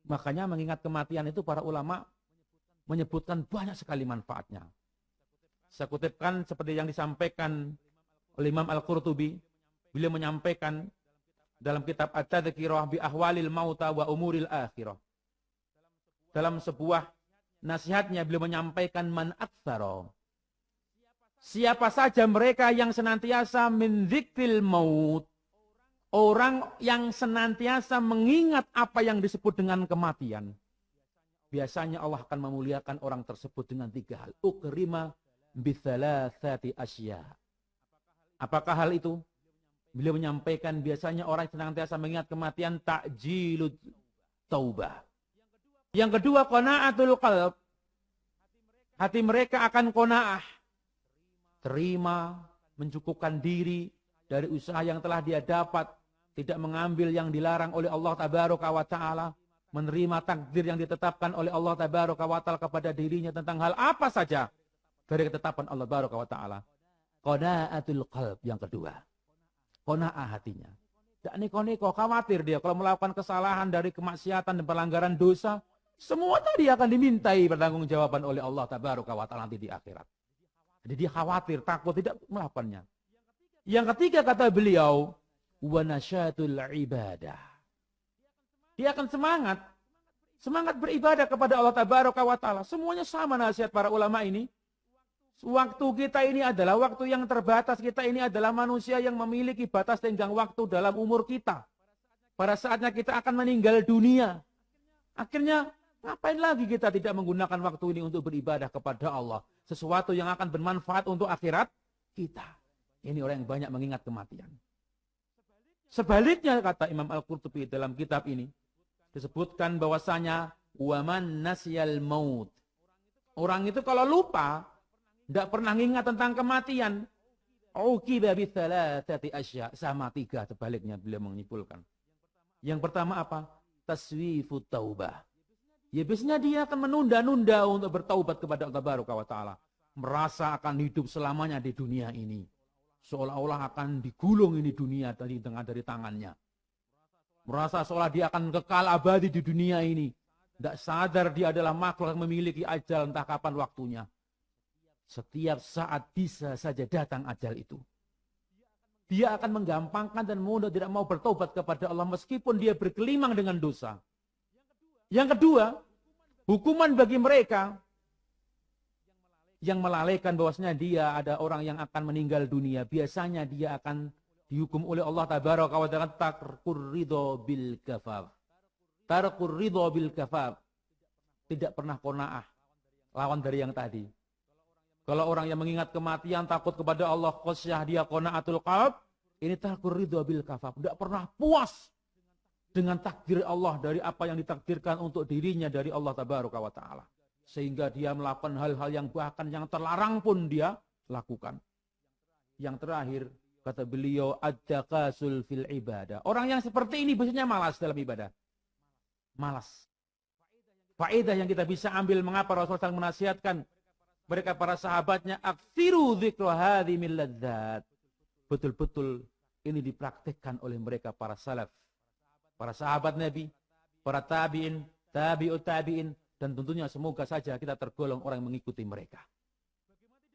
Makanya mengingat kematian itu para ulama menyebutkan banyak sekali manfaatnya. Saya kutipkan seperti yang disampaikan oleh Imam Al-Qurtubi. Beliau menyampaikan dalam kitab At-Tadhkirah bi Ahwalil Mauta wa Umuril Akhirah. Dalam sebuah nasihatnya beliau menyampaikan man aktsara. Siapa saja mereka yang senantiasa min dzikril maut. Orang yang senantiasa mengingat apa yang disebut dengan kematian. Biasanya Allah akan memuliakan orang tersebut dengan 3 hal. Ukrima bithalathati asya. Apakah hal itu? Beliau menyampaikan biasanya orang yang senantiasa mengingat kematian ta'jilud taubah. Yang kedua, qanaatul qalb. Hati mereka akan qanaah. Terima, mencukupkan diri dari usaha yang telah dia dapat. Tidak mengambil yang dilarang oleh Allah Tabaraka wa Ta'ala. Menerima takdir yang ditetapkan oleh Allah Tabaraka wa Ta'ala kepada dirinya tentang hal apa saja dari ketetapan Allah Tabaraka wa Ta'ala. Qanaatul qalb yang kedua. Qanaah hatinya. Tidak neko-neko, khawatir dia kalau melakukan kesalahan dari kemaksiatan dan pelanggaran dosa, semua tadi akan dimintai pertanggungjawaban oleh Allah Tabaraka wa Ta'ala nanti di akhirat. Jadi dia khawatir, takut tidak melakukannya. Yang ketiga kata beliau, wa nasyatul ibadah. Dia akan semangat beribadah kepada Allah Tabaraka wa Ta'ala. Semuanya sama nasihat para ulama ini. Waktu kita ini adalah waktu yang terbatas. Kita ini adalah manusia yang memiliki batas tenggang waktu dalam umur kita. Pada saatnya kita akan meninggal dunia. Akhirnya, ngapain lagi kita tidak menggunakan waktu ini untuk beribadah kepada Allah. Sesuatu yang akan bermanfaat untuk akhirat kita. Ini orang yang banyak mengingat kematian. Sebaliknya kata Imam Al-Qurtubi dalam kitab ini. Disebutkan bahwasanya waman nasyal maut. Orang itu kalau lupa, tidak pernah ingat tentang kematian. Uqiba bi thalathati asya. Sama 3 sebaliknya beliau menyimpulkan. Yang pertama apa? Taswifut taubah. Ya biasanya dia akan menunda-nunda untuk bertaubat kepada Allah Tabaraka wa Ta'ala. Merasa akan hidup selamanya di dunia ini. Seolah-olah akan digulung ini dunia dari tangannya. Merasa seolah dia akan kekal abadi di dunia ini. Tidak sadar dia adalah makhluk yang memiliki ajal entah kapan waktunya. Setiap saat bisa saja datang ajal itu. Dia akan menggampangkan dan mudah tidak mau bertobat kepada Allah meskipun dia bergelimang dengan dosa. Yang kedua, hukuman bagi mereka yang melalaikan bahwasanya dia ada orang yang akan meninggal dunia. Biasanya dia akan dihukum oleh Allah Tabaraka wa Ta'ala tarkur ridho bil kafaf. Tarkur ridho bil kafaf. Tidak pernah qanaah. Lawan dari yang tadi. Kalau orang yang mengingat kematian takut kepada Allah, khosyah dia qanaatul qalb, ini tarkur ridho bil kafaf. Tidak pernah puas dengan takdir Allah dari apa yang ditakdirkan untuk dirinya dari Allah Tabaraka wa Ta'ala. Sehingga dia melakukan hal-hal yang bahkan yang terlarang pun dia lakukan. Yang terakhir, kata beliau, ad-daqasul fil ibadah. Orang yang seperti ini biasanya malas dalam ibadah. Malas. Faedah yang kita bisa ambil mengapa Rasulullah SAW menasihatkan mereka para sahabatnya, aktsiru dzikra hadhimil ladzat. Betul-betul ini dipraktikkan oleh mereka para salaf. Para sahabat Nabi, para tabi'in, tabi'ut tabi'in, dan tentunya semoga saja kita tergolong orang yang mengikuti mereka.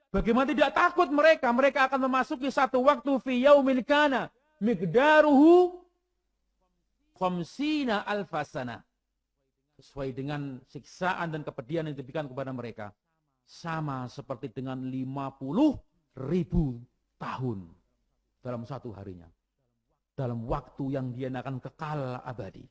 Bagaimana tidak takut mereka? Mereka akan memasuki satu waktu fi yaumin kana miqdaruhu khamsina alfasana. Sesuai dengan siksaan dan kepedihan yang diberikan kepada mereka. Sama seperti dengan 50.000 tahun dalam satu harinya. Dalam waktu yang dia akan kekal abadi.